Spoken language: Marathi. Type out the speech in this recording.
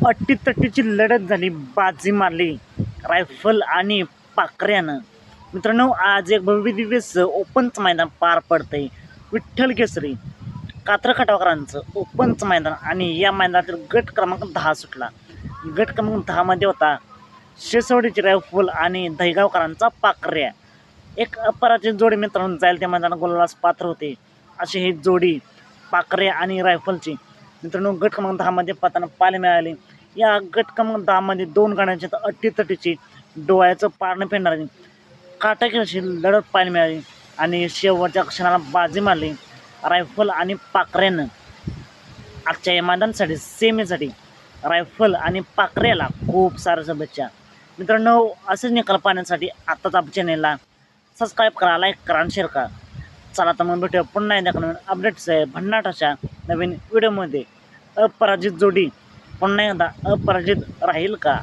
अट्टीतट्टीची लढत झाली, बाजी मारली रायफल आणि पाखऱ्यानं. मित्रांनो, आज एक भव्य दिव्य ओपनचं मैदान पार पडतंय. विठ्ठल केसरी कात्र खटावकरांचं ओपनचं मैदान आणि या मैदानातील गट क्रमांक 10 सुटला. गट क्रमांक 10 मध्ये होता शेसवडीची रायफल आणि दहीगावकरांचा पाखऱ्या. एक अपराजित जोडी मित्रांनो जाईल त्या मैदानात गोलास पात्र होते. अशी ही जोडी पाखऱ्या आणि रायफलची मित्रांनो गट क्रमांक 10 मध्ये पाहताना पाहायला मिळाली. या गट क्रमांक 10 मध्ये दोन गाड्यांची अट्टीतट्टीची डोळ्याचं पारणं फेडणारी काटाकी अशी लढत पाहायला मिळाली आणि शेवटच्या क्षणाला बाजी मारली रायफल आणि पाखऱ्यानं. आजच्या या मैदानासाठी सेमीसाठी रायफल आणि पाखऱ्याला खूप साऱ्या शुभेच्छा. मित्रांनो, असेच निकाल पाहण्यासाठी आत्ताच आपल्या चॅनेलला सबस्क्राईब करा, लाईक करा आणि शेअर करा. चला तर मग भेटूया पुन्हा एकदा नवीन अपडेट्स आहे भन्नाट अशा नवीन व्हिडिओमध्ये. अपराजित जोडी पुन्हा एकदा अपराजित राहील का?